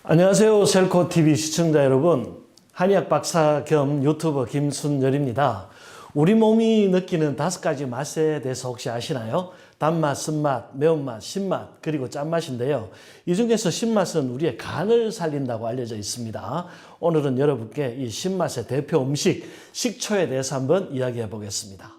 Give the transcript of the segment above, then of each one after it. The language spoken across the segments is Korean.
안녕하세요. 셀코TV 시청자 여러분. 한의학 박사 겸 유튜버 김순열입니다. 우리 몸이 느끼는 5가지 맛에 대해서 혹시 아시나요? 단맛, 쓴맛, 매운맛, 신맛, 그리고 짠맛인데요. 이 중에서 신맛은 우리의 간을 살린다고 알려져 있습니다. 오늘은 여러분께 이 신맛의 대표 음식, 식초에 대해서 한번 이야기해 보겠습니다.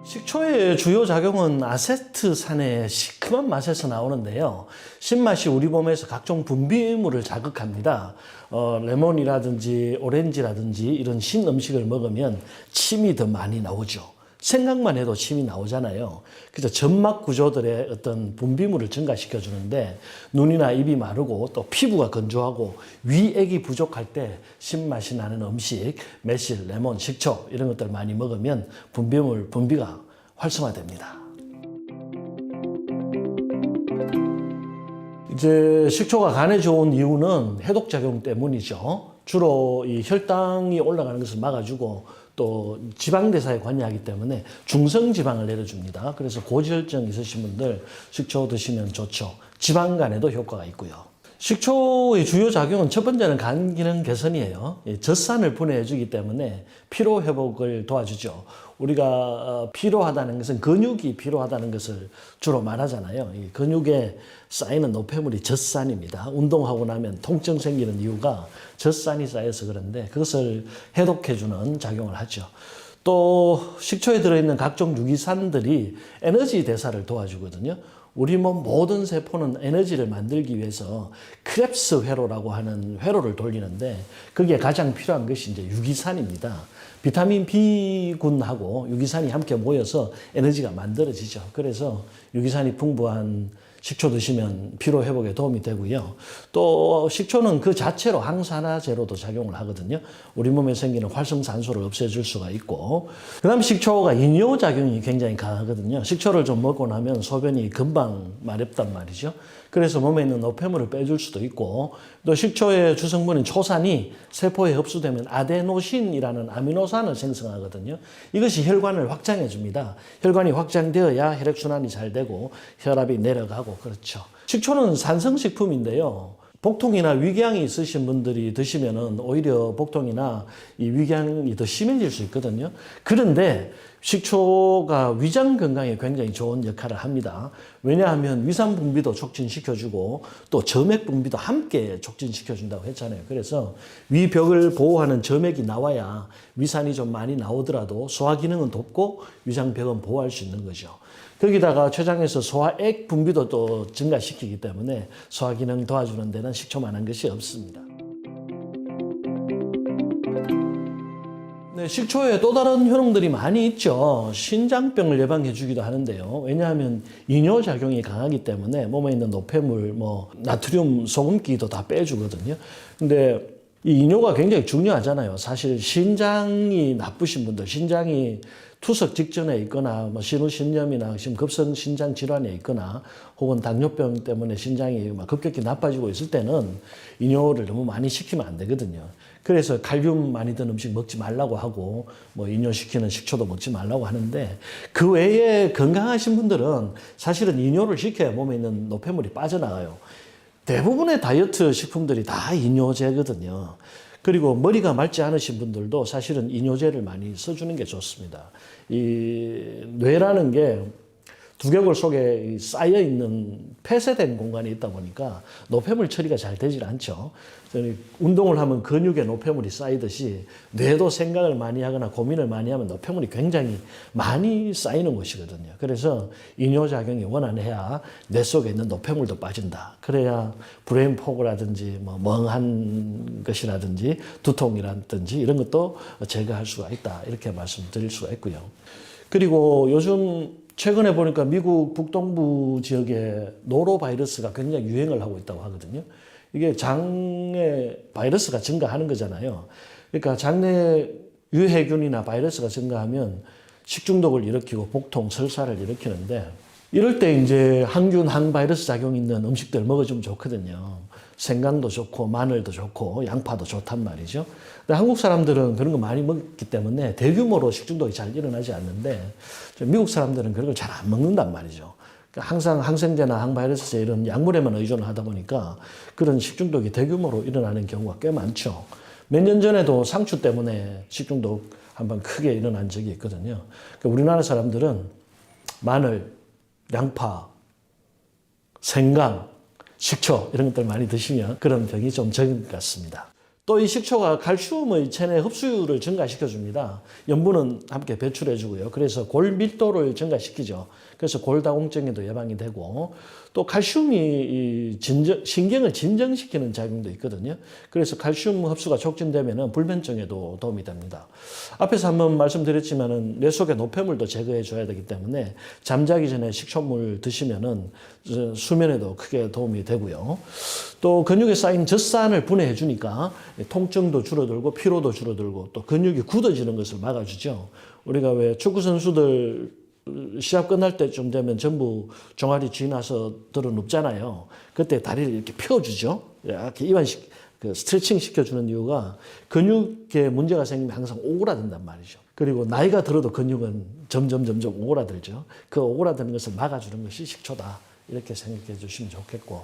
식초의 주요 작용은 아세트산의 시큼한 맛에서 나오는데요. 신맛이 우리 몸에서 각종 분비물을 자극합니다. 레몬이라든지 오렌지라든지 이런 신 음식을 먹으면 침이 더 많이 나오죠. 생각만 해도 침이 나오잖아요. 그래서 점막 구조들의 어떤 분비물을 증가시켜 주는데 눈이나 입이 마르고 또 피부가 건조하고 위액이 부족할 때 신맛이 나는 음식, 매실, 레몬, 식초 이런 것들 많이 먹으면 분비가 활성화됩니다. 이제 식초가 간에 좋은 이유는 해독작용 때문이죠. 주로 이 혈당이 올라가는 것을 막아주고 또 지방대사에 관여하기 때문에 중성지방을 내려줍니다. 그래서 고지혈증 있으신 분들 식초 드시면 좋죠. 지방간에도 효과가 있고요. 식초의 주요 작용은 첫 번째는 간 기능 개선이에요. 젖산을 분해해주기 때문에 피로 회복을 도와주죠. 우리가 피로하다는 것은 근육이 피로하다는 것을 주로 말하잖아요. 이 근육에 쌓이는 노폐물이 젖산입니다. 운동하고 나면 통증 생기는 이유가 젖산이 쌓여서 그런데 그것을 해독해주는 작용을 하죠. 또 식초에 들어있는 각종 유기산들이 에너지 대사를 도와주거든요. 우리 몸 모든 세포는 에너지를 만들기 위해서 크렙스 회로라고 하는 회로를 돌리는데 거기에 가장 필요한 것이 이제 유기산입니다. 비타민 B군하고 유기산이 함께 모여서 에너지가 만들어지죠. 그래서 유기산이 풍부한 식초 드시면 피로 회복에 도움이 되고요. 또 식초는 그 자체로 항산화제로도 작용을 하거든요. 우리 몸에 생기는 활성산소를 없애줄 수가 있고, 그다음 식초가 이뇨작용이 굉장히 강하거든요. 식초를 좀 먹고 나면 소변이 금방 마렵단 말이죠. 그래서 몸에 있는 노폐물을 빼줄 수도 있고, 또 식초의 주성분인 초산이 세포에 흡수되면 아데노신이라는 아미노산을 생성하거든요. 이것이 혈관을 확장해 줍니다. 혈관이 확장되어야 혈액순환이 잘 되고 혈압이 내려가고 그렇죠. 식초는 산성식품인데요. 복통이나 위궤양이 있으신 분들이 드시면은 오히려 복통이나 이 위궤양이 더 심해질 수 있거든요. 그런데 식초가 위장 건강에 굉장히 좋은 역할을 합니다. 왜냐하면 위산 분비도 촉진시켜주고 또 점액 분비도 함께 촉진시켜준다고 했잖아요. 그래서 위벽을 보호하는 점액이 나와야 위산이 좀 많이 나오더라도 소화 기능은 돕고 위장벽은 보호할 수 있는 거죠. 거기다가 췌장에서 소화액 분비도 또 증가시키기 때문에 소화 기능 도와주는 데는 식초만한 것이 없습니다. 네, 식초에 또 다른 효능들이 많이 있죠. 신장병을 예방해 주기도 하는데요. 왜냐하면 이뇨작용이 강하기 때문에 몸에 있는 노폐물, 나트륨, 소금기도 다 빼주거든요. 근데 이 이뇨가 굉장히 중요하잖아요. 사실 신장이 나쁘신 분들, 신장이 투석 직전에 있거나 신우신염이나 지금 급성 신장 질환에 있거나 혹은 당뇨병 때문에 신장이 급격히 나빠지고 있을 때는 이뇨를 너무 많이 시키면 안 되거든요. 그래서 칼륨 많이 든 음식 먹지 말라고 하고 이뇨시키는 식초도 먹지 말라고 하는데 그 외에 건강하신 분들은 사실은 이뇨를 시켜야 몸에 있는 노폐물이 빠져나가요. 대부분의 다이어트 식품들이 다 이뇨제거든요. 그리고 머리가 맑지 않으신 분들도 사실은 이뇨제를 많이 써주는 게 좋습니다. 이 뇌라는 게 두개골 속에 쌓여있는 폐쇄된 공간이 있다 보니까 노폐물 처리가 잘 되질 않죠. 운동을 하면 근육에 노폐물이 쌓이듯이 뇌도 생각을 많이 하거나 고민을 많이 하면 노폐물이 굉장히 많이 쌓이는 곳이거든요. 그래서 이뇨작용이 원활해야 뇌 속에 있는 노폐물도 빠진다. 그래야 브레인 포그라든지 멍한 것이라든지 두통이라든지 이런 것도 제거할 수가 있다. 이렇게 말씀드릴 수가 있고요. 그리고 요즘 최근에 보니까 미국 북동부 지역에 노로바이러스가 굉장히 유행을 하고 있다고 하거든요. 이게 장내 바이러스가 증가하는 거잖아요. 그러니까 장내 유해균이나 바이러스가 증가하면 식중독을 일으키고 복통, 설사를 일으키는데 이럴 때 이제 항균, 항바이러스 작용이 있는 음식들 먹어주면 좋거든요. 생강도 좋고 마늘도 좋고 양파도 좋단 말이죠. 근데 한국 사람들은 그런 거 많이 먹기 때문에 대규모로 식중독이 잘 일어나지 않는데 미국 사람들은 그런 걸 잘 안 먹는단 말이죠. 항상 항생제나 항바이러스제 이런 약물에만 의존을 하다 보니까 그런 식중독이 대규모로 일어나는 경우가 꽤 많죠. 몇 년 전에도 상추 때문에 식중독 한번 크게 일어난 적이 있거든요. 그러니까 우리나라 사람들은 마늘, 양파, 생강, 식초 이런 것들 많이 드시면 그런 병이 좀 적은 것 같습니다. 또 이 식초가 칼슘의 체내 흡수율을 증가시켜 줍니다. 염분은 함께 배출해 주고요. 그래서 골 밀도를 증가시키죠. 그래서 골다공증에도 예방이 되고 또 칼슘이 신경을 진정시키는 작용도 있거든요. 그래서 칼슘 흡수가 촉진되면 불면증에도 도움이 됩니다. 앞에서 한번 말씀드렸지만은 뇌 속의 노폐물도 제거해 줘야 되기 때문에 잠자기 전에 식초물 드시면은 수면에도 크게 도움이 되고요. 또 근육에 쌓인 젖산을 분해해 주니까 통증도 줄어들고 피로도 줄어들고 또 근육이 굳어지는 것을 막아주죠. 우리가 왜 축구 선수들 시합 끝날 때쯤 되면 전부 종아리 쥐나서 들어 눕잖아요. 그때 다리를 이렇게 펴주죠. 이렇게 스트레칭 시켜주는 이유가 근육에 문제가 생기면 항상 오그라든단 말이죠. 그리고 나이가 들어도 근육은 점점 오그라들죠. 그 오그라드는 것을 막아주는 것이 식초다. 이렇게 생각해 주시면 좋겠고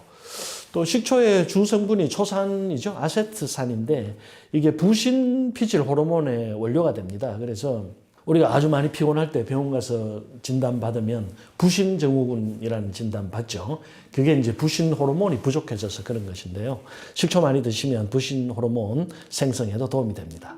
또 식초의 주 성분이 초산이죠. 아세트산인데 이게 부신 피질 호르몬의 원료가 됩니다. 그래서 우리가 아주 많이 피곤할 때 병원 가서 진단 받으면 부신 증후군이라는 진단 받죠. 그게 이제 부신 호르몬이 부족해져서 그런 것인데요. 식초 많이 드시면 부신 호르몬 생성에도 도움이 됩니다.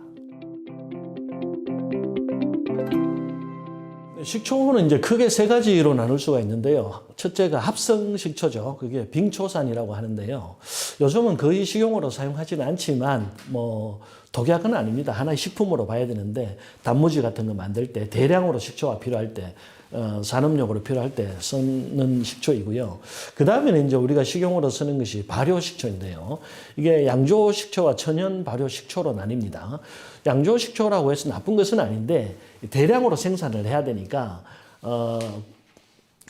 식초는 이제 크게 세 가지로 나눌 수가 있는데요. 첫째가 합성 식초죠. 그게 빙초산이라고 하는데요. 요즘은 거의 식용으로 사용하지는 않지만 독약은 아닙니다. 하나의 식품으로 봐야 되는데 단무지 같은 거 만들 때 대량으로 식초가 필요할 때 산업용으로 필요할 때 쓰는 식초이고요. 그 다음에는 이제 우리가 식용으로 쓰는 것이 발효식초인데요. 이게 양조식초와 천연 발효식초로 나뉩니다. 양조식초라고 해서 나쁜 것은 아닌데 대량으로 생산을 해야 되니까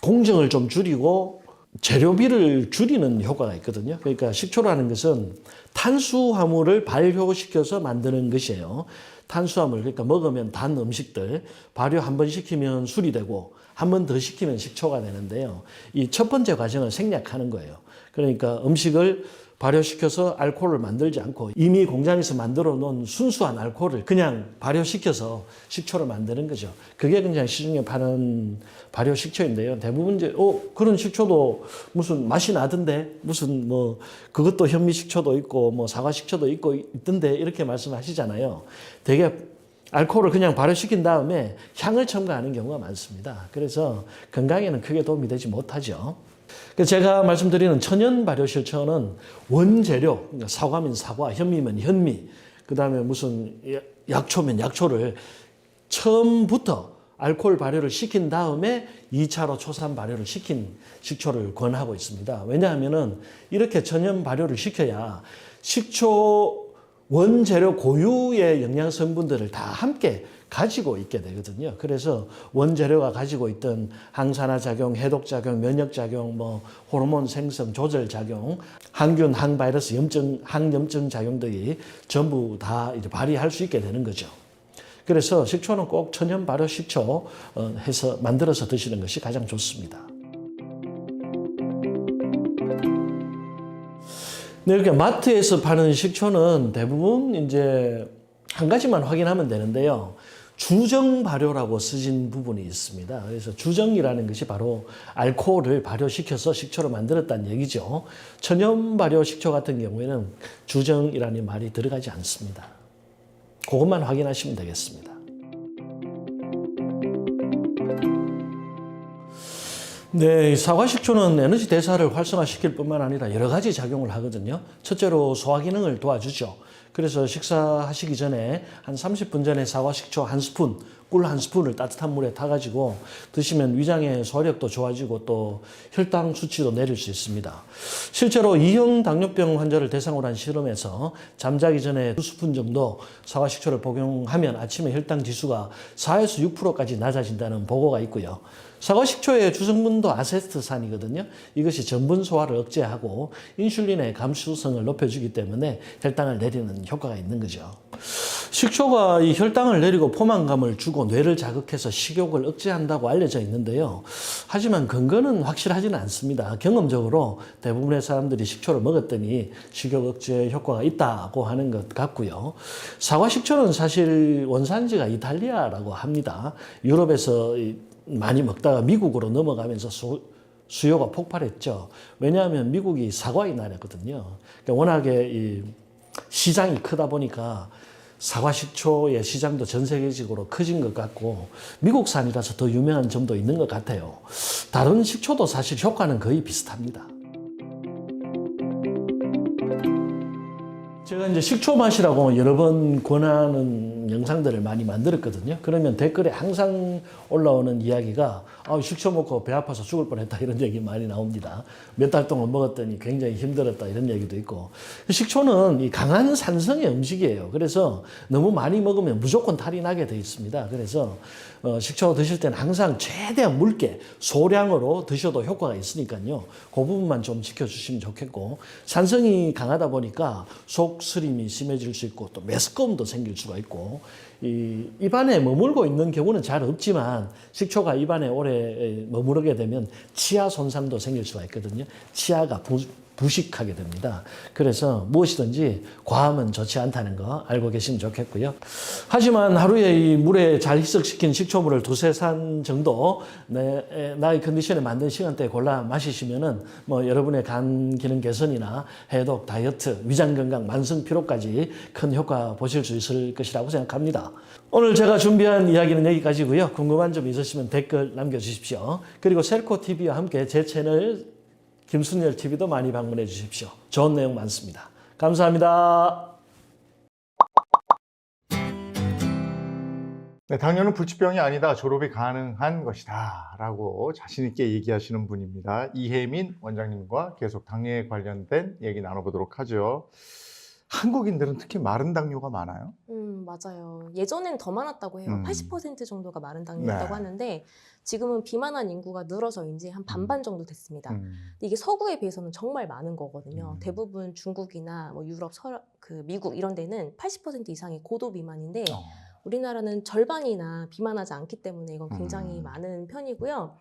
공정을 좀 줄이고 재료비를 줄이는 효과가 있거든요. 그러니까 식초라는 것은 탄수화물을 발효시켜서 만드는 것이에요. 탄수화물, 그러니까 먹으면 단 음식들, 발효 한 번 시키면 술이 되고 한 번 더 시키면 식초가 되는데요. 이 첫 번째 과정을 생략하는 거예요. 그러니까 음식을 발효시켜서 알코올을 만들지 않고 이미 공장에서 만들어 놓은 순수한 알코올을 그냥 발효시켜서 식초를 만드는 거죠. 그게 그냥 시중에 파는 발효식초인데요. 대부분 이제 그런 식초도 무슨 맛이 나던데 무슨 그것도 현미식초도 있고 사과식초도 있고 있던데 이렇게 말씀하시잖아요. 되게 알코올을 그냥 발효시킨 다음에 향을 첨가하는 경우가 많습니다. 그래서 건강에는 크게 도움이 되지 못하죠. 제가 말씀드리는 천연 발효식초는 원재료, 그러니까 사과면 사과, 현미면 현미, 그 다음에 무슨 약초면 약초를 처음부터 알코올 발효를 시킨 다음에 2차로 초산 발효를 시킨 식초를 권하고 있습니다. 왜냐하면은 이렇게 천연 발효를 시켜야 식초 원재료 고유의 영양 성분들을 다 함께 가지고 있게 되거든요. 그래서 원재료가 가지고 있던 항산화 작용, 해독 작용, 면역 작용, 호르몬 생성 조절 작용, 항균, 항바이러스, 항염증 작용들이 전부 다 이제 발휘할 수 있게 되는 거죠. 그래서 식초는 꼭 천연 발효 식초 해서 만들어서 드시는 것이 가장 좋습니다. 네, 이렇게 마트에서 파는 식초는 대부분 이제 한 가지만 확인하면 되는데요. 주정 발효라고 쓰진 부분이 있습니다. 그래서 주정이라는 것이 바로 알코올을 발효시켜서 식초로 만들었다는 얘기죠. 천연 발효 식초 같은 경우에는 주정이라는 말이 들어가지 않습니다. 그것만 확인하시면 되겠습니다. 네, 사과식초는 에너지 대사를 활성화시킬 뿐만 아니라 여러 가지 작용을 하거든요. 첫째로 소화 기능을 도와주죠. 그래서 식사하시기 전에 한 30분 전에 사과식초 한 스푼, 꿀 한 스푼을 따뜻한 물에 타가지고 드시면 위장의 소화력도 좋아지고 또 혈당 수치도 내릴 수 있습니다. 실제로 2형 당뇨병 환자를 대상으로 한 실험에서 잠자기 전에 2스푼 정도 사과식초를 복용하면 아침에 혈당 지수가 4에서 6%까지 낮아진다는 보고가 있고요. 사과식초의 주성분도 아세트산이거든요. 이것이 전분 소화를 억제하고 인슐린의 감수성을 높여주기 때문에 혈당을 내리는 효과가 있는 거죠. 식초가 이 혈당을 내리고 포만감을 주고 뇌를 자극해서 식욕을 억제한다고 알려져 있는데요. 하지만 근거는 확실하지는 않습니다. 경험적으로 대부분의 사람들이 식초를 먹었더니 식욕 억제 효과가 있다고 하는 것 같고요. 사과 식초는 사실 원산지가 이탈리아라고 합니다. 유럽에서 많이 먹다가 미국으로 넘어가면서 수요가 폭발했죠. 왜냐하면 미국이 사과의 나라거든요. 그러니까 워낙에 이 시장이 크다 보니까 사과 식초의 시장도 전 세계적으로 커진 것 같고 미국산이라서 더 유명한 점도 있는 것 같아요. 다른 식초도 사실 효과는 거의 비슷합니다. 제가 이제 식초 맛이라고 여러 번 권하는 영상들을 많이 만들었거든요. 그러면 댓글에 항상 올라오는 이야기가 식초 먹고 배 아파서 죽을 뻔했다 이런 얘기 많이 나옵니다. 몇 달 동안 먹었더니 굉장히 힘들었다 이런 얘기도 있고. 식초는 이 강한 산성의 음식이에요. 그래서 너무 많이 먹으면 무조건 탈이 나게 돼 있습니다. 그래서 식초 드실 때는 항상 최대한 묽게 소량으로 드셔도 효과가 있으니까요. 그 부분만 좀 지켜주시면 좋겠고, 산성이 강하다 보니까 속쓰림이 심해질 수 있고 또 메스꺼움도 생길 수가 있고, 이 입안에 머물고 있는 경우는 잘 없지만 식초가 입안에 오래 머무르게 되면 치아 손상도 생길 수가 있거든요. 치아가 부식하게 됩니다. 그래서 무엇이든지 과하면 좋지 않다는 거 알고 계시면 좋겠고요. 하지만 하루에 이 물에 잘 희석시킨 식초물을 두세 잔 정도 나의 컨디션에 맞는 시간대에 골라 마시시면은 뭐 여러분의 간 기능 개선이나 해독, 다이어트, 위장 건강, 만성 피로까지 큰 효과 보실 수 있을 것이라고 생각합니다. 오늘 제가 준비한 이야기는 여기까지고요. 궁금한 점 있으시면 댓글 남겨주십시오. 그리고 셀코TV와 함께 제 채널 김순열 TV도 많이 방문해 주십시오. 좋은 내용 많습니다. 감사합니다. 네, 당뇨는 불치병이 아니다. 졸업이 가능한 것이다. 라고 자신있게 얘기하시는 분입니다. 이혜민 원장님과 계속 당뇨에 관련된 얘기 나눠보도록 하죠. 한국인들은 특히 마른 당뇨가 많아요? 맞아요. 예전엔 더 많았다고 해요. 80% 정도가 마른 당뇨였다고 네. 하는데 지금은 비만한 인구가 늘어서인지 한 반반 정도 됐습니다. 근데 이게 서구에 비해서는 정말 많은 거거든요. 대부분 중국이나 뭐 유럽, 미국 이런 데는 80% 이상이 고도 비만인데 우리나라는 절반이나 비만하지 않기 때문에 이건 굉장히 많은 편이고요.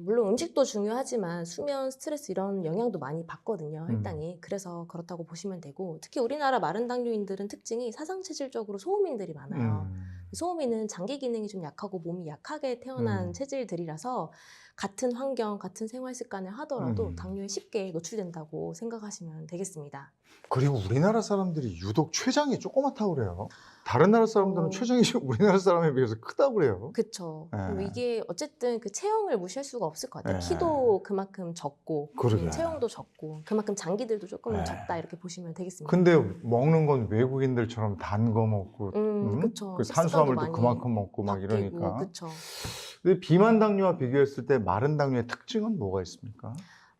물론 음식도 중요하지만 수면, 스트레스 이런 영향도 많이 받거든요, 혈당이. 그래서 그렇다고 보시면 되고, 특히 우리나라 마른 당뇨인들은 특징이 사상체질적으로 소음인들이 많아요. 소음인은 장기 기능이 좀 약하고 몸이 약하게 태어난 체질들이라서 같은 환경, 같은 생활 습관을 하더라도 당뇨에 쉽게 노출된다고 생각하시면 되겠습니다. 그리고 우리나라 사람들이 유독 췌장이 조그맣다고 그래요. 다른 나라 사람들은 췌장이 우리나라 사람에 비해서 크다고 그래요. 그쵸. 네. 이게 어쨌든 그 체형을 무시할 수가 없을 것 같아요. 네. 키도 그만큼 적고, 그러게. 체형도 적고, 그만큼 장기들도 조금 네. 적다 이렇게 보시면 되겠습니다. 근데 먹는 건 외국인들처럼 단 거 먹고, 그쵸. 그 식습관도 탄수화물도 많이 그만큼 먹고 막 바뀌고, 이러니까. 그쵸. 근데 비만 당뇨와 비교했을 때 마른 당뇨의 특징은 뭐가 있습니까?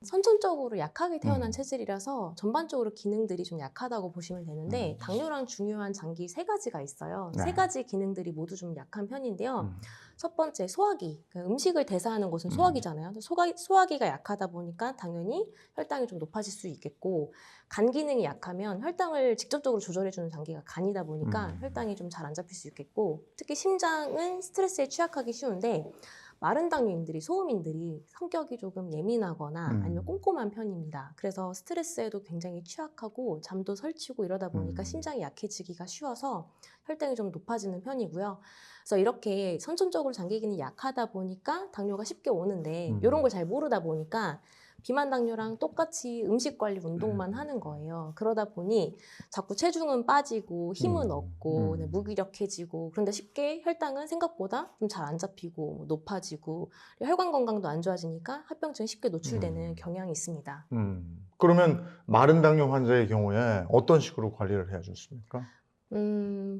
선천적으로 약하게 태어난 체질이라서 전반적으로 기능들이 좀 약하다고 보시면 되는데 당뇨랑 중요한 장기 세 가지가 있어요. 네. 세 가지 기능들이 모두 좀 약한 편인데요. 첫 번째 소화기, 그러니까 음식을 대사하는 곳은 소화기잖아요. 소화기가 약하다 보니까 당연히 혈당이 좀 높아질 수 있겠고, 간 기능이 약하면 혈당을 직접적으로 조절해주는 장기가 간이다 보니까 혈당이 좀 잘 안 잡힐 수 있겠고, 특히 심장은 스트레스에 취약하기 쉬운데 마른 당뇨인들이, 소음인들이 성격이 조금 예민하거나 아니면 꼼꼼한 편입니다. 그래서 스트레스에도 굉장히 취약하고 잠도 설치고 이러다 보니까 심장이 약해지기가 쉬워서 혈당이 좀 높아지는 편이고요. 그래서 이렇게 선천적으로 장기 기능이 약하다 보니까 당뇨가 쉽게 오는데 이런 걸 잘 모르다 보니까 비만 당뇨랑 똑같이 음식 관리 운동만 하는 거예요. 그러다 보니 자꾸 체중은 빠지고 힘은 없고 무기력해지고, 그런데 쉽게 혈당은 생각보다 좀 잘 안 잡히고 높아지고 혈관 건강도 안 좋아지니까 합병증에 쉽게 노출되는 경향이 있습니다. 그러면 마른 당뇨 환자의 경우에 어떤 식으로 관리를 해야 좋습니까?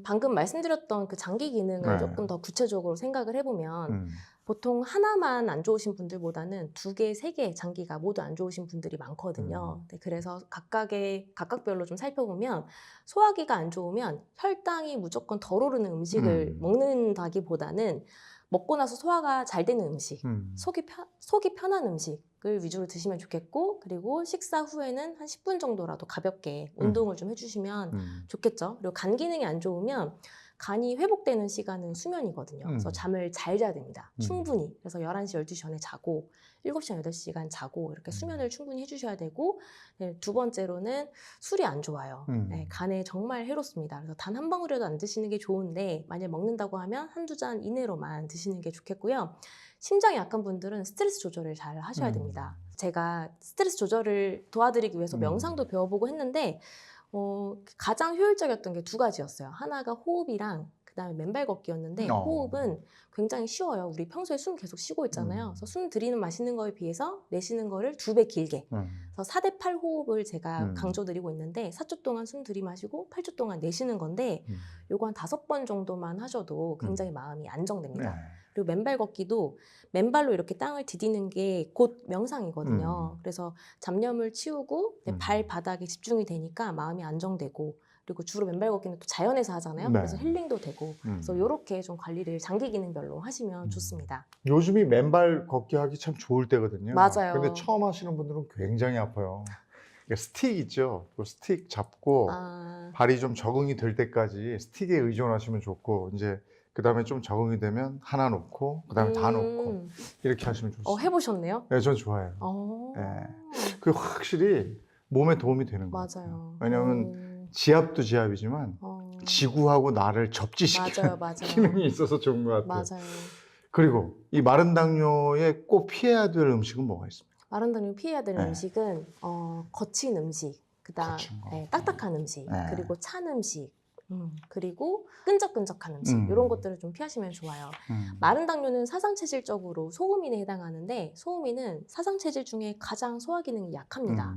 방금 말씀드렸던 그 장기 기능을 조금 더 구체적으로 생각을 해보면 보통 하나만 안 좋으신 분들보다는 2개, 3개 장기가 모두 안 좋으신 분들이 많거든요. 네, 그래서 각각별로 좀 살펴보면 소화기가 안 좋으면 혈당이 무조건 덜 오르는 음식을 먹는다기보다는 먹고 나서 소화가 잘 되는 음식, 속이 편한 음식, 음식을 위주로 드시면 좋겠고, 그리고 식사 후에는 한 10분 정도라도 가볍게 운동을 좀 해주시면 좋겠죠. 그리고 간 기능이 안 좋으면 간이 회복되는 시간은 수면이거든요. 그래서 잠을 잘 자야 됩니다. 충분히. 그래서 11시, 12시 전에 자고 7시간, 8시간 자고 이렇게 수면을 충분히 해주셔야 되고, 네, 두 번째로는 술이 안 좋아요. 네, 간에 정말 해롭습니다. 그래서 단 한 방울이라도 안 드시는 게 좋은데, 만약 먹는다고 하면 한두 잔 이내로만 드시는 게 좋겠고요. 심장이 약한 분들은 스트레스 조절을 잘 하셔야 됩니다. 제가 스트레스 조절을 도와드리기 위해서 명상도 배워보고 했는데 가장 효율적이었던 게 두 가지였어요. 하나가 호흡이랑 그다음에 맨발 걷기였는데, 호흡은 굉장히 쉬워요. 우리 평소에 숨 계속 쉬고 있잖아요. 그래서 숨 들이는 마시는 거에 비해서 내쉬는 거를 2배 길게. 그래서 4대8 호흡을 제가 강조드리고 있는데, 4초 동안 숨 들이마시고 8초 동안 내쉬는 건데, 요거 한 5번 정도만 하셔도 굉장히 마음이 안정됩니다. 그리고 맨발 걷기도 맨발로 이렇게 땅을 디디는 게 곧 명상이거든요. 그래서 잡념을 치우고 발바닥에 집중이 되니까 마음이 안정되고, 그리고 주로 맨발 걷기는 또 자연에서 하잖아요. 네. 그래서 힐링도 되고, 그래서 이렇게 좀 관리를 장기 기능별로 하시면 좋습니다. 요즘이 맨발 걷기 하기 참 좋을 때거든요. 맞아요. 근데 처음 하시는 분들은 굉장히 아파요. 그러니까 스틱 있죠. 그 스틱 잡고 발이 좀 적응이 될 때까지 스틱에 의존하시면 좋고, 이제 그 다음에 좀 적응이 되면 하나 놓고, 그 다음에 다 놓고, 이렇게 하시면 좋습니다. 해보셨네요? 네, 전 좋아해요. 네. 그 확실히 몸에 도움이 되는 거예요. 맞아요. 왜냐하면 지압도 지압이지만 지구하고 나를 접지시키는 맞아요. 기능이 있어서 좋은 것 같아요. 맞아요. 그리고 이 마른 당뇨에 꼭 피해야 될 음식은 뭐가 있습니까? 마른 당뇨 피해야 될 네. 음식은 거친 음식, 그다음 거친 거. 딱딱한 음식, 네. 그리고 찬 음식, 그리고 끈적끈적한 음식, 이런 것들을 좀 피하시면 좋아요. 마른 당뇨는 사상체질적으로 소음인에 해당하는데, 소음인은 사상체질 중에 가장 소화 기능이 약합니다.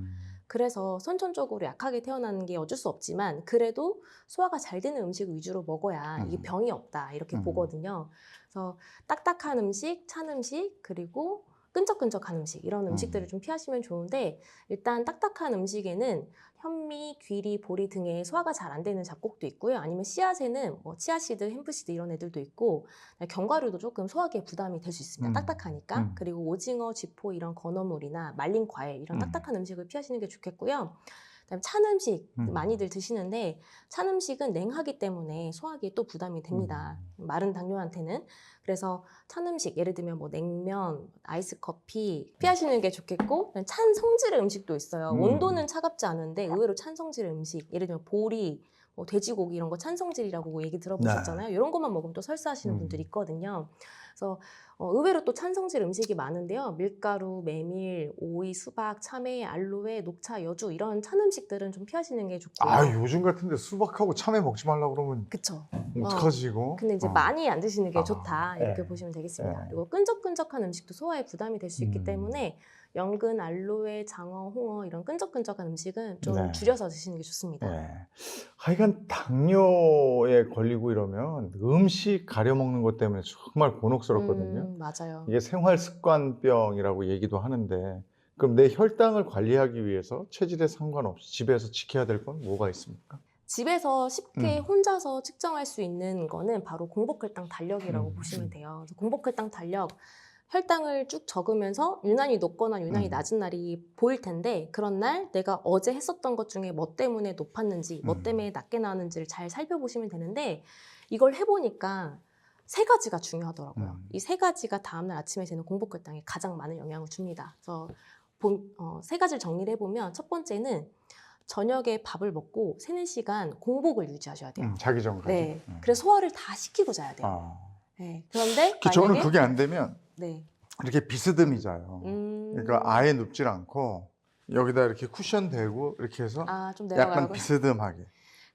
그래서 선천적으로 약하게 태어나는 게 어쩔 수 없지만, 그래도 소화가 잘 되는 음식 위주로 먹어야 이게 병이 없다 이렇게 보거든요. 그래서 딱딱한 음식, 찬 음식, 그리고 끈적끈적한 음식, 이런 음식들을 좀 피하시면 좋은데, 일단 딱딱한 음식에는 현미, 귀리, 보리 등의 소화가 잘 안 되는 잡곡도 있고요. 아니면 씨앗에는 뭐 치아씨드, 햄프씨드 이런 애들도 있고, 견과류도 조금 소화기에 부담이 될 수 있습니다. 딱딱하니까. 그리고 오징어, 쥐포 이런 건어물이나 말린 과일, 이런 딱딱한 음식을 피하시는 게 좋겠고요. 그다음에 찬 음식 많이들 드시는데, 찬 음식은 냉하기 때문에 소화기에 또 부담이 됩니다. 마른 당뇨한테는. 그래서 찬 음식, 예를 들면 뭐 냉면, 아이스 커피 피하시는 게 좋겠고, 찬 성질의 음식도 있어요. 온도는 차갑지 않은데 의외로 찬 성질의 음식, 예를 들면 보리, 뭐 돼지고기 이런 거 찬 성질이라고 얘기 들어보셨잖아요. 이런 것만 먹으면 또 설사하시는 분들이 있거든요. 그래서 의외로 또 찬 성질 음식이 많은데요. 밀가루, 메밀, 오이, 수박, 참외, 알로에, 녹차, 여주 이런 찬 음식들은 좀 피하시는 게 좋고요. 아, 요즘 같은데 수박하고 참외 먹지 말라고 그러면 그쵸. 어떡하지 이거? 근데 이제 많이 안 드시는 게 좋다 이렇게 네. 보시면 되겠습니다. 네. 그리고 끈적끈적한 음식도 소화에 부담이 될 수 있기 때문에 연근, 알로에, 장어, 홍어 이런 끈적끈적한 음식은 좀 네. 줄여서 드시는 게 좋습니다. 네. 하여간 당뇨에 걸리고 이러면 음식 가려 먹는 것 때문에 정말 곤혹스럽거든요. 맞아요. 이게 생활습관병이라고 얘기도 하는데, 그럼 내 혈당을 관리하기 위해서 체질에 상관없이 집에서 지켜야 될 건 뭐가 있습니까? 집에서 쉽게 혼자서 측정할 수 있는 거는 바로 공복혈당 달력이라고 보시면 돼요. 그래서 공복혈당 달력, 혈당을 쭉 적으면서 유난히 높거나 유난히 낮은 날이 보일 텐데, 그런 날 내가 어제 했었던 것 중에 뭐 때문에 높았는지, 뭐 때문에 낮게 나왔는지를 잘 살펴보시면 되는데, 이걸 해보니까 세 가지가 중요하더라고요. 이 세 가지가 다음날 아침에 재는 공복혈당에 가장 많은 영향을 줍니다. 그래서 세 가지를 정리를 해보면, 첫 번째는 저녁에 밥을 먹고 3-4시간 공복을 유지하셔야 돼요. 자기 전까지. 네. 그래서 소화를 다 시키고 자야 돼요. 네. 그런데 저는 그게 안 되면 네. 이렇게 비스듬히 자요. 그러니까 아예 눕질 않고 여기다 이렇게 쿠션 대고 이렇게 해서 좀 약간 내려가고. 비스듬하게.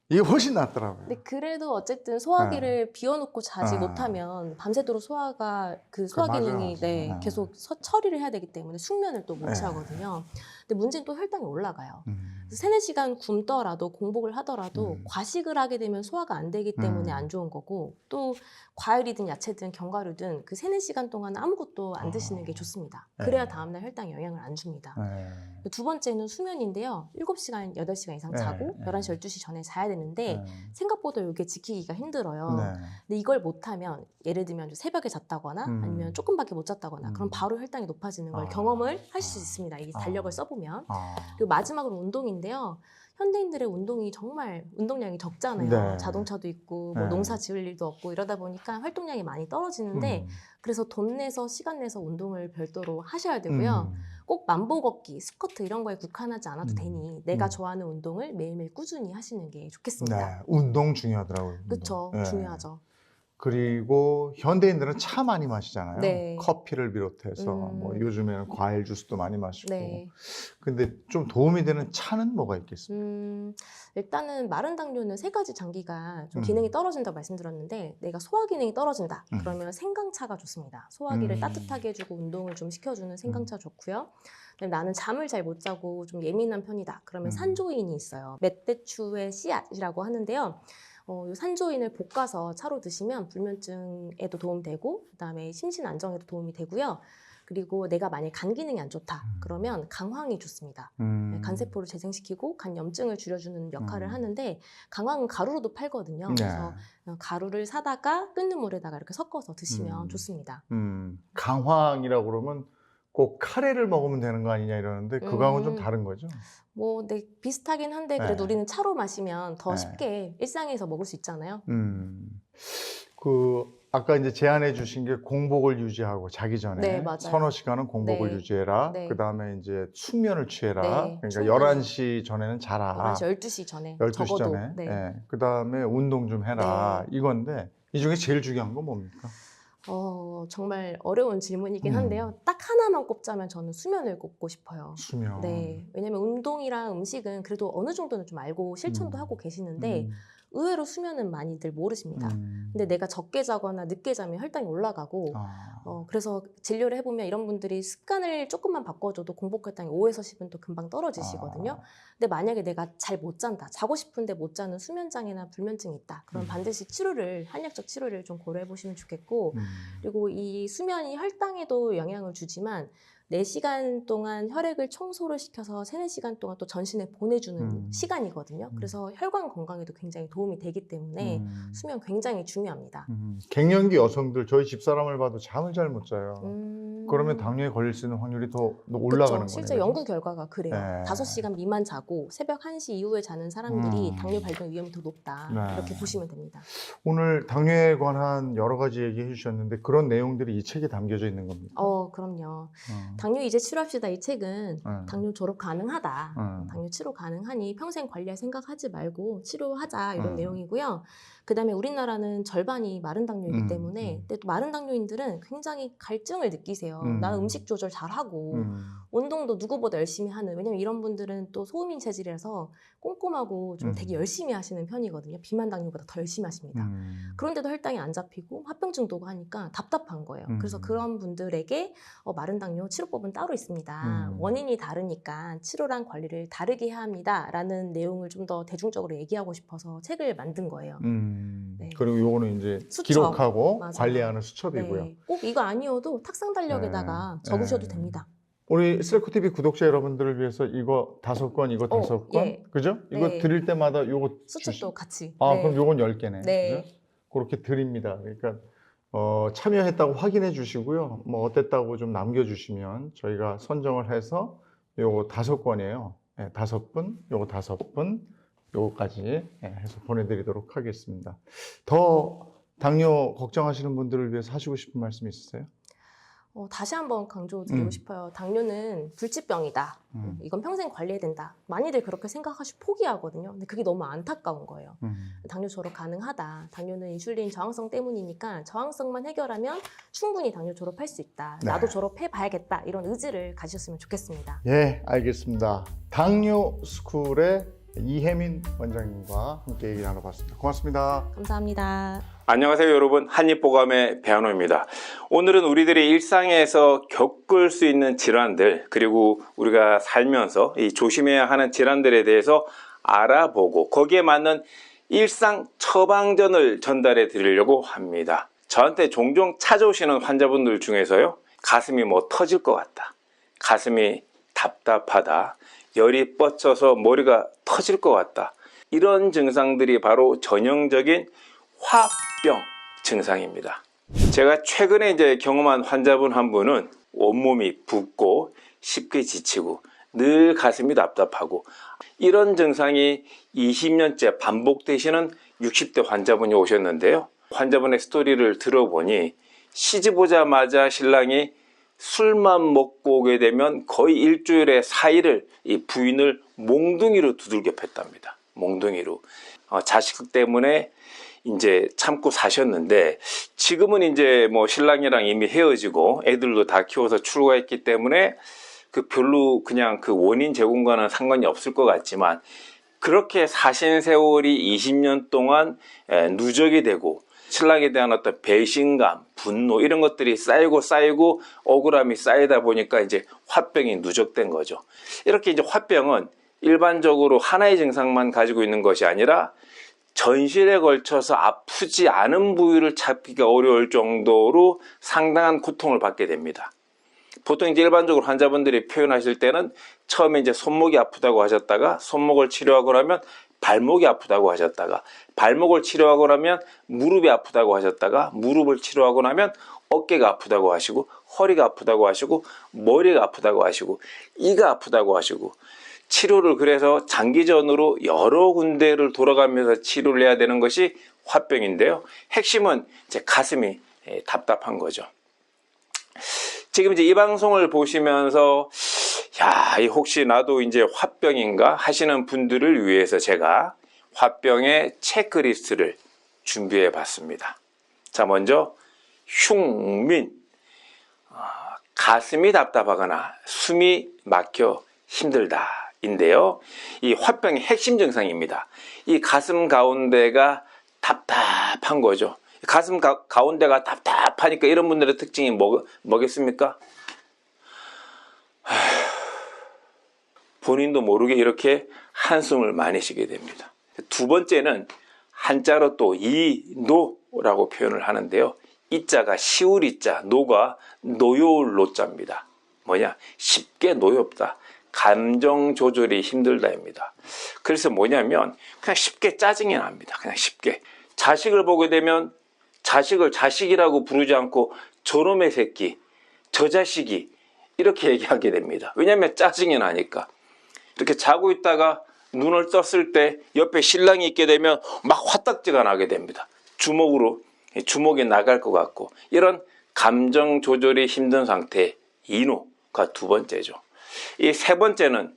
이게 훨씬 낫더라고요. 근데 그래도 어쨌든 소화기를 비워놓고 자지 못하면 밤새도록 소화가 소화 맞아, 기능이 맞아. 계속 처리를 해야 되기 때문에 숙면을 또 못 취하거든요. 근데 문제는 또 혈당이 올라가요. 세네 시간 굶더라도 공복을 하더라도 과식을 하게 되면 소화가 안 되기 때문에 안 좋은 거고 또 과일이든 야채든 견과류든 그 세네 시간 동안 아무것도 안 드시는 게 좋습니다. 그래야 다음날 혈당에 영향을 안 줍니다. 두 번째는 수면인데요. 7시간, 8시간 이상 자고 11시, 12시 전에 자야 되는데 생각보다 이게 지키기가 힘들어요. 근데 이걸 못하면 예를 들면 새벽에 잤다거나 아니면 조금밖에 못 잤다거나 그럼 바로 혈당이 높아지는 걸 경험을 하실 수 있습니다. 이게 달력을 써보면. 그리고 마지막으로 운동인데요. 현대인들의 운동이 정말 운동량이 적잖아요. 네. 자동차도 있고 뭐 네. 활동량이 농사 지을 일도 없고 이러다 보니까 활동량이 많이 떨어지는데 그래서 돈 내서 시간 내서 운동을 별도로 하셔야 되고요. 꼭 만보 걷기, 스쿼트 이런 거에 국한하지 않아도 되니 내가 좋아하는 운동을 매일매일 꾸준히 하시는 게 좋겠습니다. 네, 운동 중요하더라고요. 운동. 그렇죠. 네. 중요하죠. 그리고 현대인들은 차 많이 마시잖아요. 네. 커피를 비롯해서 뭐 요즘에는 과일 주스도 많이 마시고. 네. 근데 좀 도움이 되는 차는 뭐가 있겠습니까? 일단은 마른 당뇨는 세 가지 장기가 좀 기능이 떨어진다고 말씀드렸는데 내가 소화 기능이 떨어진다. 그러면 생강차가 좋습니다. 소화기를 따뜻하게 해주고 운동을 좀 시켜주는 생강차 좋고요. 나는 잠을 잘 못 자고 좀 예민한 편이다. 그러면 산조인이 있어요. 멧돼추의 씨앗이라고 하는데요. 이 산조인을 볶아서 차로 드시면 불면증에도 도움되고 그다음에 심신 안정에도 도움이 되고요. 그리고 내가 만약에 간 기능이 안 좋다. 그러면 강황이 좋습니다. 간세포를 재생시키고 간 염증을 줄여주는 역할을 하는데 강황은 가루로도 팔거든요. 네. 그래서 가루를 사다가 끓는 물에다가 이렇게 섞어서 드시면 좋습니다. 강황이라고 그러면 꼭 카레를 먹으면 되는 거 아니냐 이러는데 그거하고는 좀 다른 거죠? 뭐, 네, 비슷하긴 한데 그래도 네. 우리는 차로 마시면 더 네. 쉽게 일상에서 먹을 수 있잖아요. 아까 이제 제안해 주신 게 공복을 유지하고 자기 전에 네, 맞아요. 서너 시간은 공복을 네. 유지해라. 네. 그다음에 이제 숙면을 취해라. 네, 그러니까 충분히. 11시 전에는 자라. 11시, 12시 전에 12시 적어도. 전에. 네. 예. 그다음에 운동 좀 해라. 이건데 이 중에 제일 중요한 건 뭡니까? 정말 어려운 질문이긴 한데요. 딱 하나만 꼽자면 저는 수면을 꼽고 싶어요. 수면. 네. 왜냐면 운동이랑 음식은 그래도 어느 정도는 좀 알고 실천도 하고 계시는데 의외로 수면은 많이들 모르십니다. 근데 내가 적게 자거나 늦게 자면 혈당이 올라가고 그래서 진료를 해보면 이런 분들이 습관을 조금만 바꿔줘도 공복 혈당이 5에서 10은 또 금방 떨어지시거든요. 근데 만약에 내가 잘 못 잔다, 자고 싶은데 못 자는 수면장애나 불면증이 있다. 그럼 반드시 치료를, 한약적 치료를 좀 고려해 보시면 좋겠고 그리고 이 수면이 혈당에도 영향을 주지만 4시간 동안 혈액을 청소를 시켜서 3, 4시간 동안 또 전신에 보내주는 시간이거든요. 그래서 혈관 건강에도 굉장히 도움이 되기 때문에 수면 굉장히 중요합니다. 갱년기 여성들 저희 집사람을 봐도 잠을 잘 못 자요. 그러면 당뇨에 걸릴 수 있는 확률이 더 올라가는 거예요. 실제 연구 결과가 그래요. 네. 5시간 미만 자고 새벽 1시 이후에 자는 사람들이 당뇨 발병 위험이 더 높다. 네. 이렇게 보시면 됩니다. 오늘 당뇨에 관한 여러 가지 얘기해 주셨는데 그런 내용들이 이 책에 담겨져 있는 겁니다. 그럼요. 당뇨 이제 치료합시다. 이 책은 당뇨 졸업 가능하다. 당뇨 치료 가능하니 평생 관리할 생각하지 말고 치료하자 이런 내용이고요. 그다음에 우리나라는 절반이 마른 당뇨이기 때문에 근데 또 마른 당뇨인들은 굉장히 갈증을 느끼세요. 나는 음식 조절 잘하고 운동도 누구보다 열심히 하는 왜냐면 이런 분들은 또 소음인 체질이라서 꼼꼼하고 좀 되게 열심히 하시는 편이거든요. 비만 당뇨보다 더 열심히 하십니다. 그런데도 혈당이 안 잡히고 합병증도 오고 하니까 답답한 거예요. 그래서 그런 분들에게 마른 당뇨 치료법은 따로 있습니다. 원인이 다르니까 치료랑 관리를 다르게 해야 합니다. 라는 내용을 좀 더 대중적으로 얘기하고 싶어서 책을 만든 거예요. 네. 그리고 요거는 이제 수첩. 기록하고 맞아요. 관리하는 수첩이고요. 네. 꼭 이거 아니어도 탁상 달력에다가 적으셔도 됩니다. 우리 셀코TV 구독자 여러분들을 위해서 이거 5권, 이거 5권, 예. 그죠? 이거 네. 드릴 때마다 요거 수첩도 같이. 그럼 요건 10개네. 네. 그죠? 그렇게 드립니다. 그러니까 참여했다고 확인해 주시고요. 뭐 어땠다고 좀 남겨주시면 저희가 선정을 해서 요거 5권이에요. 네, 5분, 요거 5분, 요거까지 해서 보내드리도록 하겠습니다. 더 당뇨 걱정하시는 분들을 위해서 하시고 싶은 말씀 있으세요? 다시 한번 강조드리고 싶어요. 당뇨는 불치병이다. 이건 평생 관리해야 된다. 많이들 그렇게 생각하시고 포기하거든요. 근데 그게 너무 안타까운 거예요. 당뇨 졸업 가능하다. 당뇨는 인슐린 저항성 때문이니까 저항성만 해결하면 충분히 당뇨 졸업할 수 있다. 네. 나도 졸업해봐야겠다. 이런 의지를 가지셨으면 좋겠습니다. 예, 알겠습니다. 당뇨 스쿨의 이혜민 원장님과 함께 얘기 나눠봤습니다. 고맙습니다. 감사합니다. 안녕하세요 여러분, 한입보감의 배한호입니다. 오늘은 우리들이 일상에서 겪을 수 있는 질환들, 그리고 우리가 살면서 이 조심해야 하는 질환들에 대해서 알아보고 거기에 맞는 일상 처방전을 전달해 드리려고 합니다. 저한테 종종 찾아오시는 환자분들 중에서요, 가슴이 뭐 터질 것 같다, 가슴이 답답하다, 열이 뻗쳐서 머리가 터질 것 같다, 이런 증상들이 바로 전형적인 화병 증상입니다. 제가 최근에 경험한 환자분 한 분은 온몸이 붓고 쉽게 지치고 늘 가슴이 답답하고, 이런 증상이 20년째 반복되시는 60대 환자분이 오셨는데요. 환자분의 스토리를 들어보니 시집 오자마자 신랑이 술만 먹고 오게 되면 거의 일주일에 4일을 이 부인을 몽둥이로 두들겨 팼답니다. 몽둥이로. 자식 때문에 이제 참고 사셨는데, 지금은 뭐 신랑이랑 이미 헤어지고 애들도 다 키워서 출가했기 때문에 별로 그냥 그 원인 제공과는 상관이 없을 것 같지만, 그렇게 사신 세월이 20년 동안 누적이 되고 신랑에 대한 어떤 배신감, 분노, 이런 것들이 쌓이고 억울함이 쌓이다 보니까 이제 화병이 누적된 거죠. 이렇게 이제 화병은 일반적으로 하나의 증상만 가지고 있는 것이 아니라 전신에 걸쳐서 아프지 않은 부위를 찾기가 어려울 정도로 상당한 고통을 받게 됩니다. 보통 이제 일반적으로 환자분들이 표현하실 때는 처음에 이제 손목이 아프다고 하셨다가, 손목을 치료하고 나면 발목이 아프다고 하셨다가, 발목을 치료하고 나면 무릎이 아프다고 하셨다가, 무릎을 치료하고 나면 어깨가 아프다고 하시고, 허리가 아프다고 하시고, 머리가 아프다고 하시고, 이가 아프다고 하시고, 치료를 그래서 장기전으로 여러 군데를 돌아가면서 치료를 해야 되는 것이 화병인데요. 핵심은 이제 가슴이 답답한 거죠. 지금 이제 이 방송을 보시면서 혹시 나도 이제 화병인가 하시는 분들을 위해서 제가 화병의 체크리스트를 준비해 봤습니다. 자, 먼저 흉민, 가슴이 답답하거나 숨이 막혀 힘들다 인데요. 이 화병의 핵심 증상입니다. 이 가슴 가운데가 답답한 거죠. 가슴 가운데가 답답하니까 이런 분들의 특징이 뭐겠습니까? 본인도 모르게 이렇게 한숨을 많이 쉬게 됩니다. 두 번째는 한자로 또 이노라고 표현을 하는데요. 이자가 시울 이자, 노가 노여울 노자입니다. 뭐냐? 쉽게 노엽다. 감정 조절이 힘들다입니다. 그래서 뭐냐면 그냥 쉽게 짜증이 납니다. 그냥 쉽게. 자식을 보게 되면 자식을 자식이라고 부르지 않고 저놈의 새끼, 저 자식이 이렇게 얘기하게 됩니다. 왜냐하면 짜증이 나니까. 이렇게 자고 있다가 눈을 떴을 때 옆에 신랑이 있게 되면 막 화딱지가 나게 됩니다. 주먹이 나갈 것 같고, 이런 감정 조절이 힘든 상태, 이노가 두 번째죠. 이 세 번째는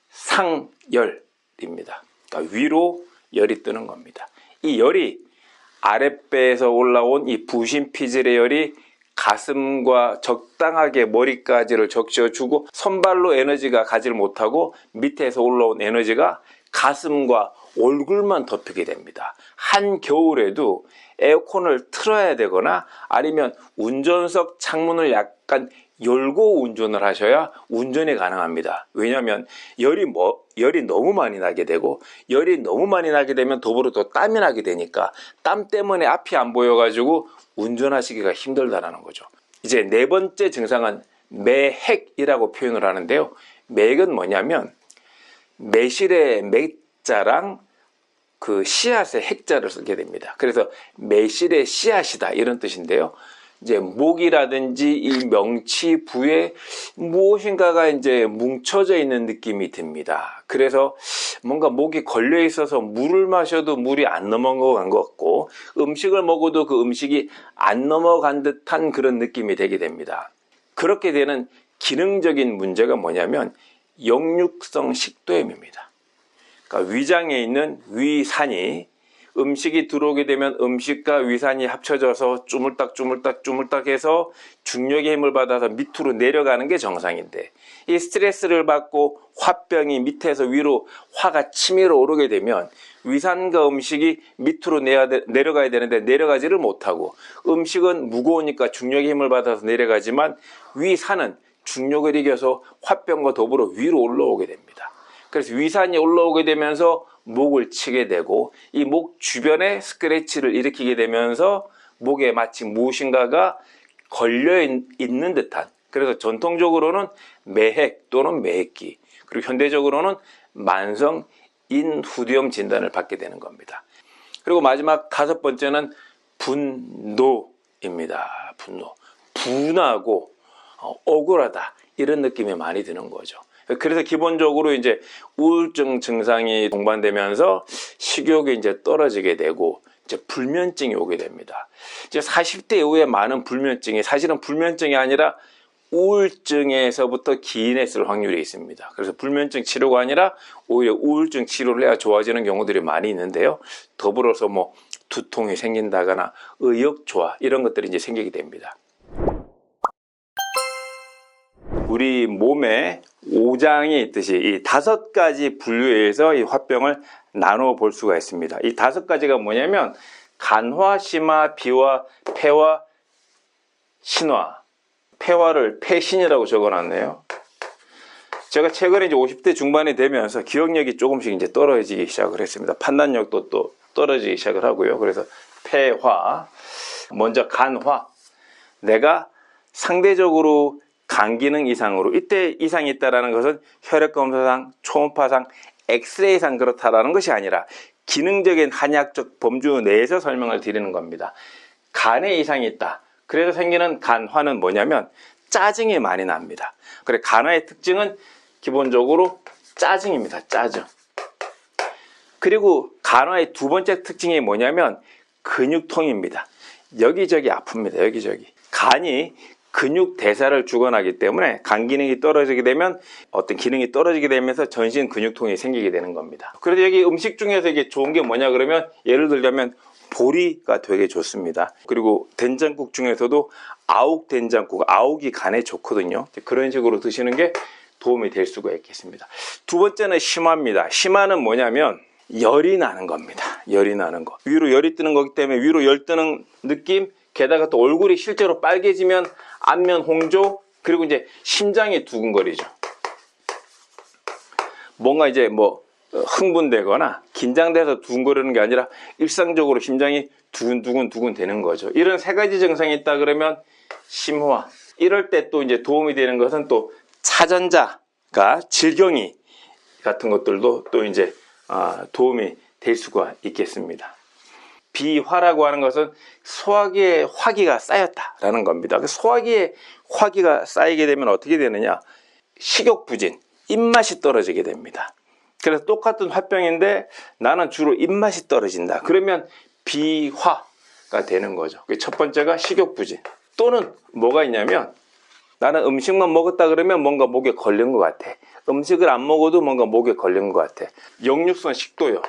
상열입니다. 그러니까 위로 열이 뜨는 겁니다. 이 열이 아랫배에서 올라온 이 부신피질의 열이 가슴과 적당하게 머리까지를 적셔주고, 손발로 에너지가 가지를 못하고 밑에서 올라온 에너지가 가슴과 얼굴만 덮이게 됩니다. 한겨울에도 에어컨을 틀어야 되거나 아니면 운전석 창문을 약간 열고 운전을 하셔야 운전이 가능합니다. 왜냐하면 열이 너무 많이 나게 되고, 열이 너무 많이 나게 되면 더불어 또 땀이 나게 되니까 땀 때문에 앞이 안 보여가지고 운전하시기가 힘들다라는 거죠. 이제 네 번째 증상은 매핵이라고 표현을 하는데요. 매핵은 뭐냐면 매실의 매자랑 그 씨앗의 핵자를 쓰게 됩니다. 그래서 매실의 씨앗이다 이런 뜻인데요. 이제 목이라든지 이 명치 부에 무엇인가가 이제 뭉쳐져 있는 느낌이 듭니다. 그래서 뭔가 목이 걸려 있어서 물을 마셔도 물이 안 넘어간 것 같고, 음식을 먹어도 그 음식이 안 넘어간 듯한 그런 느낌이 되게 됩니다. 그렇게 되는 기능적인 문제가 뭐냐면 역류성 식도염입니다. 그러니까 위장에 있는 위산이 음식이 들어오게 되면 음식과 위산이 합쳐져서 주물딱 해서 중력의 힘을 받아서 밑으로 내려가는 게 정상인데, 이 스트레스를 받고 화병이 밑에서 위로 화가 치밀어 오르게 되면 위산과 음식이 밑으로 내려가야 되는데 내려가지를 못하고, 음식은 무거우니까 중력의 힘을 받아서 내려가지만 위산은 중력을 이겨서 화병과 더불어 위로 올라오게 됩니다. 그래서 위산이 올라오게 되면서 목을 치게 되고, 이 목 주변에 스크래치를 일으키게 되면서 목에 마치 무엇인가가 걸려 있는 듯한, 그래서 전통적으로는 매핵 또는 매핵기, 그리고 현대적으로는 만성 인후두염 진단을 받게 되는 겁니다. 그리고 마지막 5번째는 분노입니다. 분하고 억울하다, 이런 느낌이 많이 드는 거죠. 그래서 기본적으로 이제 우울증 증상이 동반되면서 식욕이 이제 떨어지게 되고, 이제 불면증이 오게 됩니다. 이제 40대 이후에 많은 불면증이 사실은 불면증이 아니라 우울증에서부터 기인했을 확률이 있습니다. 그래서 불면증 치료가 아니라 오히려 우울증 치료를 해야 좋아지는 경우들이 많이 있는데요. 더불어서 뭐 두통이 생긴다거나 의욕조화, 이런 것들이 이제 생기게 됩니다. 우리 몸에 5장이 있듯이 이 5가지 분류에서 이 화병을 나눠 볼 수가 있습니다. 이 5가지가 뭐냐면 간화, 심화, 비화, 폐화, 신화. 폐화를 폐신이라고 적어놨네요. 제가 최근에 이제 50대 중반이 되면서 기억력이 조금씩 이제 떨어지기 시작을 했습니다. 판단력도 또 떨어지기 시작을 하고요. 그래서 폐화. 먼저 간화. 내가 상대적으로 간 기능 이상으로, 이때 이상이 있다는 것은 혈액검사상, 초음파상, 엑스레이상 그렇다라는 것이 아니라 기능적인 한의학적 범주 내에서 설명을 드리는 겁니다. 간에 이상이 있다. 그래서 생기는 간화는 뭐냐면 짜증이 많이 납니다. 그래, 간화의 특징은 기본적으로 짜증입니다. 짜증. 그리고 간화의 2번째 특징이 뭐냐면 근육통입니다. 여기저기 아픕니다. 여기저기. 간이 근육 대사를 주관하기 때문에 간 기능이 떨어지게 되면 어떤 기능이 떨어지게 되면서 전신 근육통이 생기게 되는 겁니다. 그래서 여기 음식 중에서 이게 좋은 게 뭐냐 그러면, 예를 들자면 보리가 되게 좋습니다. 그리고 된장국 중에서도 아욱 된장국, 아욱이 간에 좋거든요. 그런 식으로 드시는 게 도움이 될 수가 있겠습니다. 2번째는 심화입니다. 심화는 뭐냐면 열이 나는 겁니다. 열이 나는 거. 위로 열이 뜨는 거기 때문에 위로 열 뜨는 느낌, 게다가 또 얼굴이 실제로 빨개지면 안면 홍조, 그리고 이제 심장이 두근거리죠. 뭔가 이제 뭐 흥분되거나 긴장돼서 두근거리는 게 아니라 일상적으로 심장이 두근두근 되는 거죠. 이런 3가지 증상이 있다 그러면 심화. 이럴 때 또 이제 도움이 되는 것은 또 차전자가 질경이 같은 것들도 또 이제 도움이 될 수가 있겠습니다. 비화라고 하는 것은 소화기에 화기가 쌓였다라는 겁니다. 소화기에 화기가 쌓이게 되면 어떻게 되느냐? 식욕부진, 입맛이 떨어지게 됩니다. 그래서 똑같은 화병인데 나는 주로 입맛이 떨어진다. 그러면 비화가 되는 거죠. 첫 번째가 식욕부진. 또는 뭐가 있냐면 나는 음식만 먹었다 그러면 뭔가 목에 걸린 것 같아. 음식을 안 먹어도 뭔가 목에 걸린 것 같아. 역류성 식도요.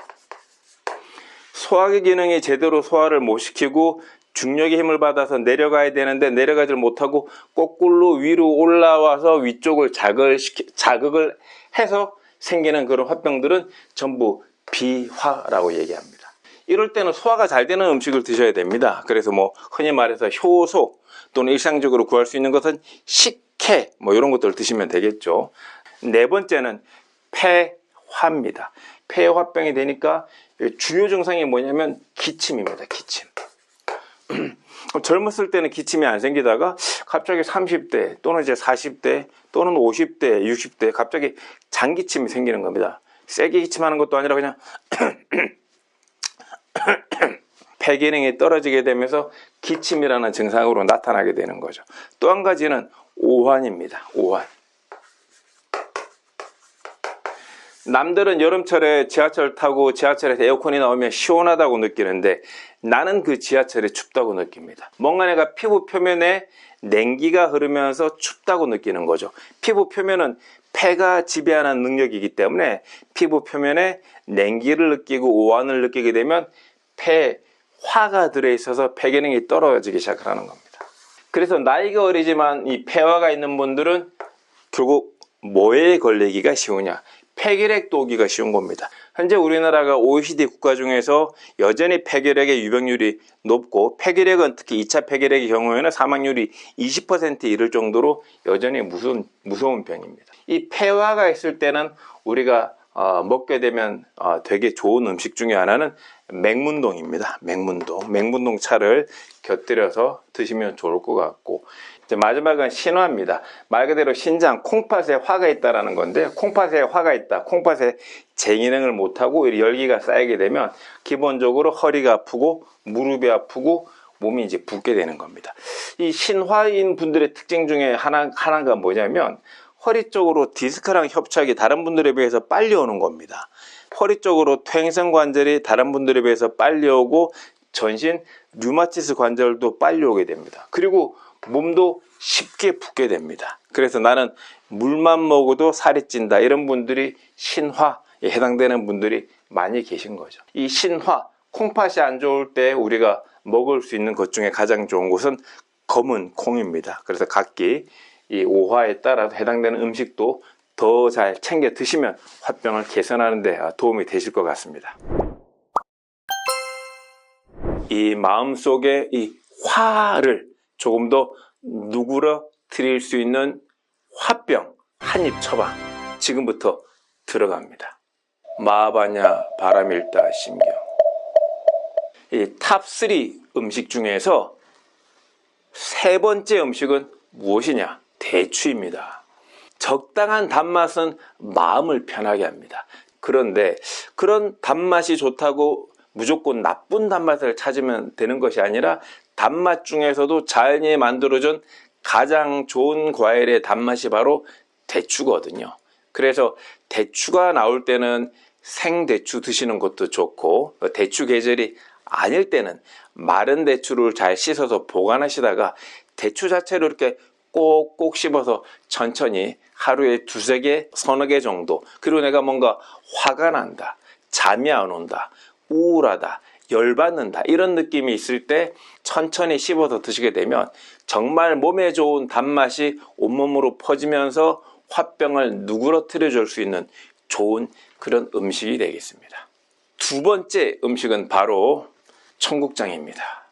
소화기 기능이 제대로 소화를 못 시키고 중력의 힘을 받아서 내려가야 되는데 내려가질 못하고 거꾸로 위로 올라와서 위쪽을 자극을 해서 생기는 그런 화병들은 전부 비화라고 얘기합니다. 이럴 때는 소화가 잘 되는 음식을 드셔야 됩니다. 그래서 뭐 흔히 말해서 효소 또는 일상적으로 구할 수 있는 것은 식혜 뭐 이런 것들을 드시면 되겠죠. 4번째는 폐화입니다. 폐화병이 되니까 주요 증상이 뭐냐면 기침입니다. 기침. 젊었을 때는 기침이 안 생기다가 갑자기 30대 또는 이제 40대 또는 50대, 60대 갑자기 장기침이 생기는 겁니다. 세게 기침하는 것도 아니라 그냥 폐 기능이 떨어지게 되면서 기침이라는 증상으로 나타나게 되는 거죠. 또 한 가지는 오한입니다. 오한. 남들은 여름철에 지하철 타고 지하철에서 에어컨이 나오면 시원하다고 느끼는데 나는 그 지하철이 춥다고 느낍니다. 뭔가 내가 피부 표면에 냉기가 흐르면서 춥다고 느끼는 거죠. 피부 표면은 폐가 지배하는 능력이기 때문에 피부 표면에 냉기를 느끼고 오한을 느끼게 되면 폐에 화가 들어있어서 폐 기능이 떨어지기 시작을 하는 겁니다. 그래서 나이가 어리지만 이 폐화가 있는 분들은 결국 뭐에 걸리기가 쉬우냐? 폐결핵도 오기가 쉬운 겁니다. 현재 우리나라가 OECD 국가 중에서 여전히 폐결핵의 유병률이 높고, 폐결핵은 특히 2차 폐결핵의 경우에는 사망률이 20%에 이를 정도로 여전히 무서운 병입니다. 이 폐화가 있을 때는 우리가 먹게 되면 되게 좋은 음식 중에 하나는 맹문동입니다. 맹문동 차를 곁들여서 드시면 좋을 것 같고, 이제 마지막은 신화입니다. 말 그대로 신장, 콩팥에 화가 있다라는 건데, 콩팥에 화가 있다, 콩팥에 제기능을 못하고 열기가 쌓이게 되면 기본적으로 허리가 아프고 무릎이 아프고 몸이 이제 붓게 되는 겁니다. 이 신화인 분들의 특징 중에 하나가 뭐냐면, 허리 쪽으로 디스크랑 협착이 다른 분들에 비해서 빨리 오는 겁니다. 허리 쪽으로 퇴행성 관절이 다른 분들에 비해서 빨리 오고, 전신 류마티스 관절도 빨리 오게 됩니다. 그리고 몸도 쉽게 붓게 됩니다. 그래서 나는 물만 먹어도 살이 찐다, 이런 분들이 신화에 해당되는 분들이 많이 계신 거죠. 이 신화, 콩팥이 안 좋을 때 우리가 먹을 수 있는 것 중에 가장 좋은 것은 검은 콩입니다. 그래서 각기 이 오화에 따라 해당되는 음식도 더 잘 챙겨 드시면 화병을 개선하는 데 도움이 되실 것 같습니다. 이 마음속에 이 화를 조금 더 누그러뜨릴 수 있는 화병 한입 처방 지금부터 들어갑니다. 마하바냐 바라밀다 심경. 이 탑3 음식 중에서 세 번째 음식은 무엇이냐? 대추입니다. 적당한 단맛은 마음을 편하게 합니다. 그런데 그런 단맛이 좋다고 무조건 나쁜 단맛을 찾으면 되는 것이 아니라, 단맛 중에서도 자연이 만들어준 가장 좋은 과일의 단맛이 바로 대추거든요. 그래서 대추가 나올 때는 생대추 드시는 것도 좋고, 대추 계절이 아닐 때는 마른 대추를 잘 씻어서 보관하시다가 대추 자체를 이렇게 꼭꼭 씹어서 천천히 하루에 2-3개, 서너 개 정도, 그리고 내가 뭔가 화가 난다, 잠이 안 온다, 우울하다, 열받는다, 이런 느낌이 있을 때 천천히 씹어서 드시게 되면 정말 몸에 좋은 단맛이 온몸으로 퍼지면서 화병을 누그러뜨려 줄 수 있는 좋은 그런 음식이 되겠습니다. 두 번째 음식은 바로 청국장입니다.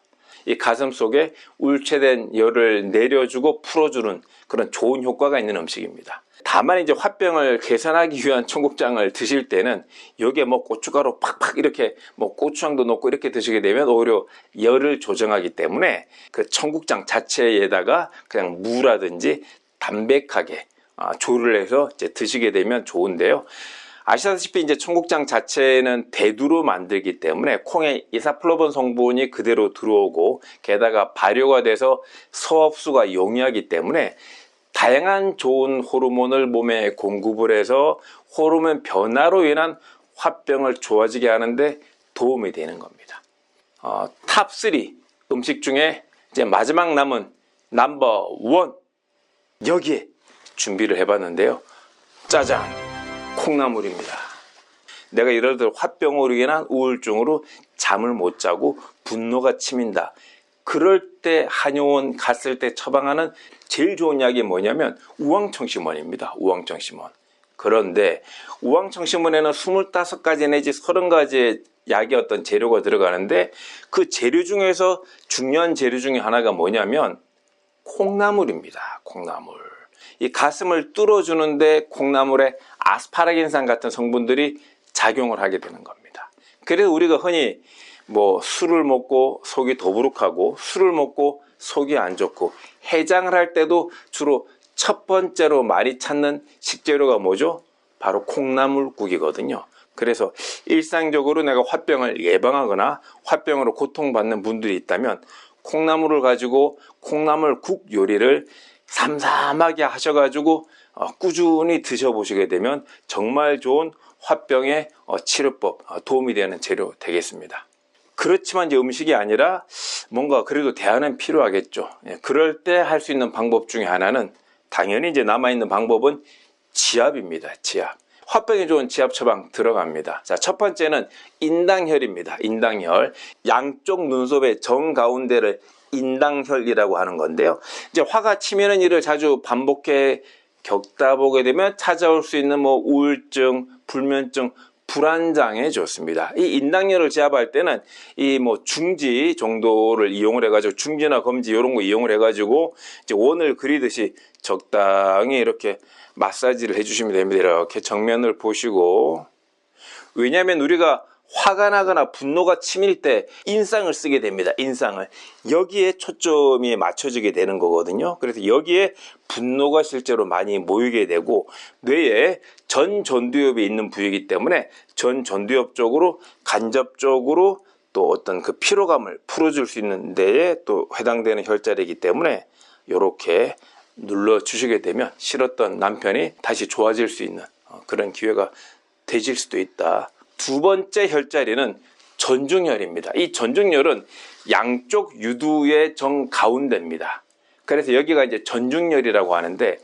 이 가슴 속에 울체된 열을 내려주고 풀어주는 그런 좋은 효과가 있는 음식입니다. 다만 이제 화병을 개선하기 위한 청국장을 드실 때는 여기에 뭐 고춧가루 팍팍 이렇게 뭐 고추장도 넣고 이렇게 드시게 되면 오히려 열을 조정하기 때문에 그 청국장 자체에다가 그냥 무라든지 담백하게 조리를 해서 이제 드시게 되면 좋은데요. 아시다시피 이제 청국장 자체는 대두로 만들기 때문에 콩에 이사플로본 성분이 그대로 들어오고, 게다가 발효가 돼서 서흡수가 용이하기 때문에 다양한 좋은 호르몬을 몸에 공급을 해서 호르몬 변화로 인한 화병을 좋아지게 하는데 도움이 되는 겁니다. 탑3 음식 중에 이제 마지막 남은 넘버 1, 여기에 준비를 해봤는데요. 짜잔! 콩나물입니다. 내가 예를 들어 화병으로 인한 우울증으로 잠을 못 자고 분노가 치민다, 그럴 때 한의원 갔을 때 처방하는 제일 좋은 약이 뭐냐면 우황청심원입니다. 우황청심원. 그런데 우황청심원에는 25가지 내지 30가지의 약의 어떤 재료가 들어가는데, 그 재료 중에서 중요한 재료 중에 하나가 뭐냐면 콩나물입니다. 콩나물. 이 가슴을 뚫어주는데 콩나물에 아스파라긴산 같은 성분들이 작용을 하게 되는 겁니다. 그래서 우리가 흔히 뭐 술을 먹고 속이 더부룩하고, 술을 먹고 속이 안 좋고, 해장을 할 때도 주로 첫 번째로 많이 찾는 식재료가 뭐죠? 바로 콩나물국이거든요. 그래서 일상적으로 내가 화병을 예방하거나 화병으로 고통받는 분들이 있다면 콩나물을 가지고 콩나물국 요리를 삼삼하게 하셔가지고 꾸준히 드셔보시게 되면 정말 좋은 화병의 치료법, 도움이 되는 재료 되겠습니다. 그렇지만 이제 음식이 아니라 뭔가 그래도 대안은 필요하겠죠. 그럴 때 할 수 있는 방법 중에 하나는 당연히 이제 남아있는 방법은 지압입니다. 지압. 화병에 좋은 지압 처방 들어갑니다. 자, 첫 번째는 인당혈입니다. 인당혈. 양쪽 눈썹의 정가운데를 인당혈이라고 하는 건데요. 이제 화가 치미는 일을 자주 반복해 겪다 보게 되면 찾아올 수 있는 뭐 우울증, 불면증, 불안장애 좋습니다. 이 인당혈을 제압할 때는 이 뭐 중지 정도를 이용을 해가지고 중지나 검지 이런 거 이용을 해가지고 이제 원을 그리듯이 적당히 이렇게 마사지를 해주시면 됩니다. 이렇게 정면을 보시고, 왜냐하면 우리가 화가 나거나 분노가 치밀 때 인상을 쓰게 됩니다. 인상을. 여기에 초점이 맞춰지게 되는 거거든요. 그래서 여기에 분노가 실제로 많이 모이게 되고, 뇌에 전전두엽이 있는 부위이기 때문에 전전두엽 쪽으로 간접적으로 또 어떤 그 피로감을 풀어줄 수 있는 데에 또 해당되는 혈자리이기 때문에 이렇게 눌러주시게 되면 싫었던 남편이 다시 좋아질 수 있는 그런 기회가 되실 수도 있다. 두 번째 혈자리는 전중혈입니다. 이 전중혈은 양쪽 유두의 정가운데입니다. 그래서 여기가 이제 전중혈이라고 하는데,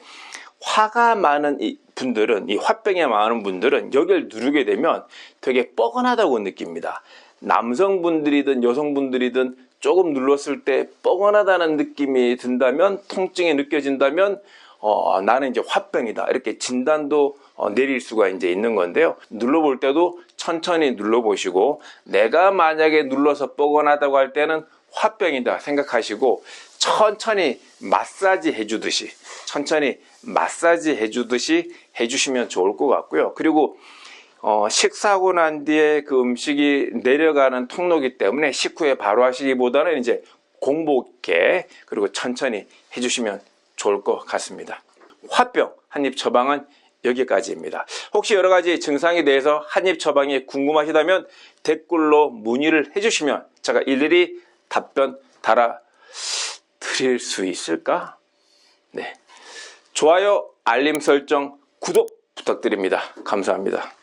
화가 많은 이 분들은, 이 화병이 많은 분들은 여기를 누르게 되면 되게 뻐근하다고 느낍니다. 남성분들이든 여성분들이든 조금 눌렀을 때 뻐근하다는 느낌이 든다면, 통증이 느껴진다면 나는 이제 화병이다, 이렇게 진단도 내릴 수가 이제 있는 건데요. 눌러볼 때도 천천히 눌러보시고, 내가 만약에 눌러서 뻐근하다고 할 때는 화병이다 생각하시고 천천히 마사지 해주듯이 해주시면 좋을 것 같고요. 그리고 식사하고 난 뒤에 그 음식이 내려가는 통로이기 때문에 식후에 바로 하시기보다는 이제 공복에 그리고 천천히 해주시면 좋을 것 같습니다. 화병 한입 처방은 여기까지입니다. 혹시 여러 가지 증상에 대해서 한입 처방이 궁금하시다면 댓글로 문의를 해주시면 제가 일일이 답변 달아 드릴 수 있을까? 네. 좋아요, 알림 설정, 구독 부탁드립니다. 감사합니다.